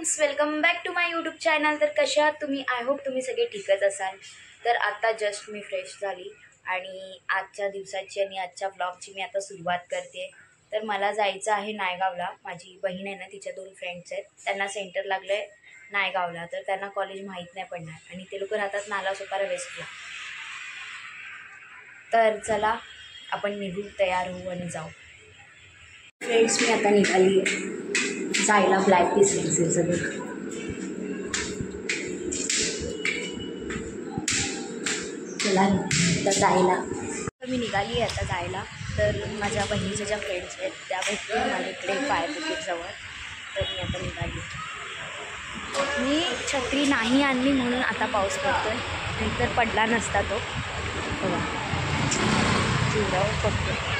Friends, welcome back to my YouTube channel. तर कशा आहात तुम्ही? आय होप तुम्ही सगळे ठीकच असाल। तर आता जस्ट मी फ्रेश झाली आणि आजच्या दिवसाची आणि आजच्या व्लॉगची मी आता सुरुवात करते। तर मला जायचं आहे नायगावला। माझी बहीण आहे ना, तिच्या 2 फ्रेंड्स आहेत, त्यांना सेंटर लागलंय नायगावला। तर त्यांना कॉलेज माहीत नाही पडणार आणि ते लोक राहतात नालासोपारा वेस्टला। तर चला आपण निघू, तयार होऊ आणि जाऊ। फ्रेंड्स, मी आता निघाली जायला ब्लॅक पीस घ्यायचे सगळं। चला आता जायला। तर मी निघाली आता जायला। तर माझ्या बहिणीच्या ज्या फ्रेंड्स आहेत त्या भेटतील माझ्या इकडे फायर ब्रिगेडजवळ। तर मी आता निघाली। मी छत्री नाही आणली म्हणून आता पाऊस पडतोय, नाहीतर पडला नसता तो। बघा जीवडावर पडतो।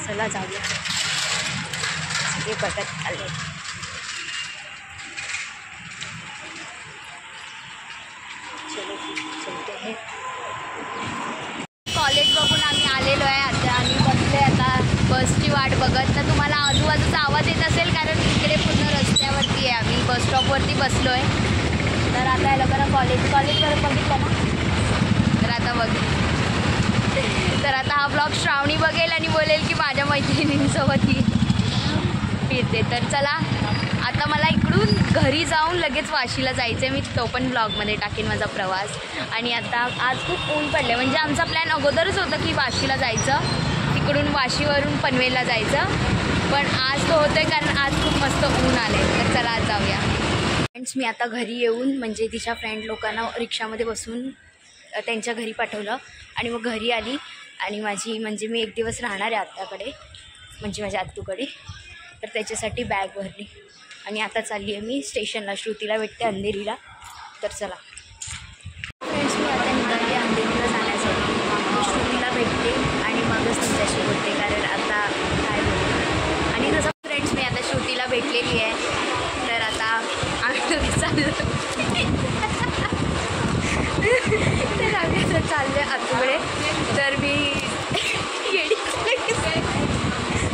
चला जाऊया, सगळे बघत आले। चलो चलते हैं। कॉलेज बघून आम्ही आलेलो आहे आता आणि बसले आता बसची वाट बघत। तर तुम्हाला आजूबाजूचा आवाज येत असेल कारण इकडे पूर्ण रस्त्यावरती आहे, आम्ही बस स्टॉपवरती बसलो आहे। तर आता याला बरं कॉलेजवर बघितलं ना, तर आता बघ। तर आता हा ब्लॉग श्रावणी बघेल आणि बोलेल की माझ्या मैत्रिणींसोबत ही फिरते। तर चला आता मला इकडून घरी जाऊन लगेच वाशीला जायचं आहे। मी तो पण ब्लॉगमध्ये टाकेन माझा प्रवास। आणि आता आज खूप ऊन पडले, म्हणजे आमचा प्लॅन अगोदरच होता की वाशीला जायचं, तिकडून वाशीवरून पनवेलला जायचं, पण आज तो होतं कारण आज खूप मस्त ऊन आले। तर चला आज जाऊया। फ्रेंड्स, मी आता घरी येऊन म्हणजे तिच्या फ्रेंड लोकांना रिक्षामध्ये बसून त्यांच्या घरी पाठवलं आणि मग घरी आली आणि म्हणजे मी 1 दिवस राहणार आहे आत्याकडे, म्हणजे माझ्या आत्तूकडे। तर त्याच्यासाठी बॅग भरली आणि आता चालली आहे मी स्टेशनला, श्रुतीला भेटते अंधेरीला। तर चला फ्रेंड्स, मी आता निघाली अंधेरीला जाण्यासाठी। श्रुतीला भेटते आणि मगच तुमच्याशी बोलते, कारण आता काय बोलते। आणि तसं फ्रेंड्स, मी आता श्रुतीला भेटलेली आहे। तर आता आम्ही चाललो तर आम्ही आता चालले आतूकडे। तर मी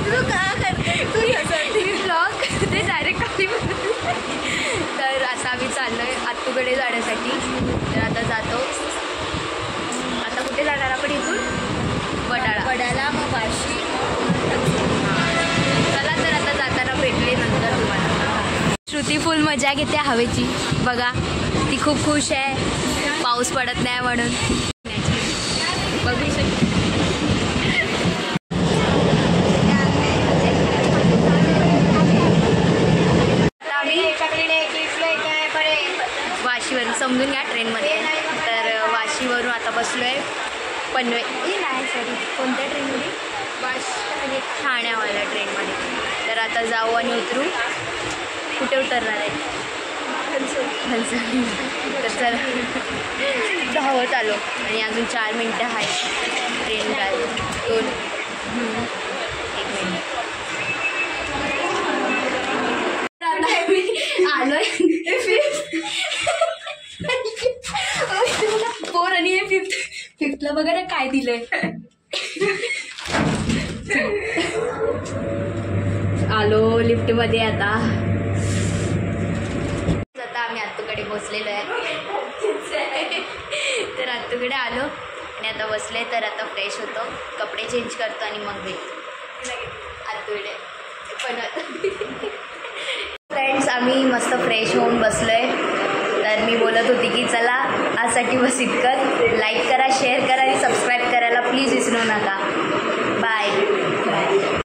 तू का करते तू ब्लॉग ते डायरेक्ट खाली। तर आता आम्ही चाललो आहे आतूकडे जाण्यासाठी। तर आता जातो। आता कुठे जाणार आपण? इथून वडाळा मग वाशी। चला तर आता जाताना भेटले नंतर तुम्हाला। श्रुती फुल मजा घेते हवेची, बघा ती खूप खुश आहे पाऊस पडत नाही म्हणून। बघू शकते वाशीवरून, समजून घ्या ट्रेनमध्ये। तर वाशीवरून आता बसलो आहे पनवेल नाही सॉरी कोणत्या ट्रेनमध्ये? वाशी ठाण्यावाल्या ट्रेनमध्ये। तर आता जाऊ आणि उतरू। कुठे उतरणार आहे? हंसोली। तर चला धावत आलो आणि अजून 4 मिनटं आहे ट्रेन जायला। 1 मिनिट आलोय 4 आणि हे 5th बघा ना काय दिलंय। आलो लिफ्टमध्ये आता आम्ही आत्तूकडे बसलेलो आहे। तर आत्तूकडे आलो आणि आता बसले। तर आता फ्रेश होतो, कपडे चेंज करतो आणि मग भेटतो आत्तूकडे। पण फ्रेंड्स, आम्ही मस्त फ्रेश होऊन बसलो आहे। तर मी बोलत होती की चला आजसाठी बस इतकंच। लाईक करा, शेअर करा आणि सबस्क्राईब करायला प्लीज विसरू नका।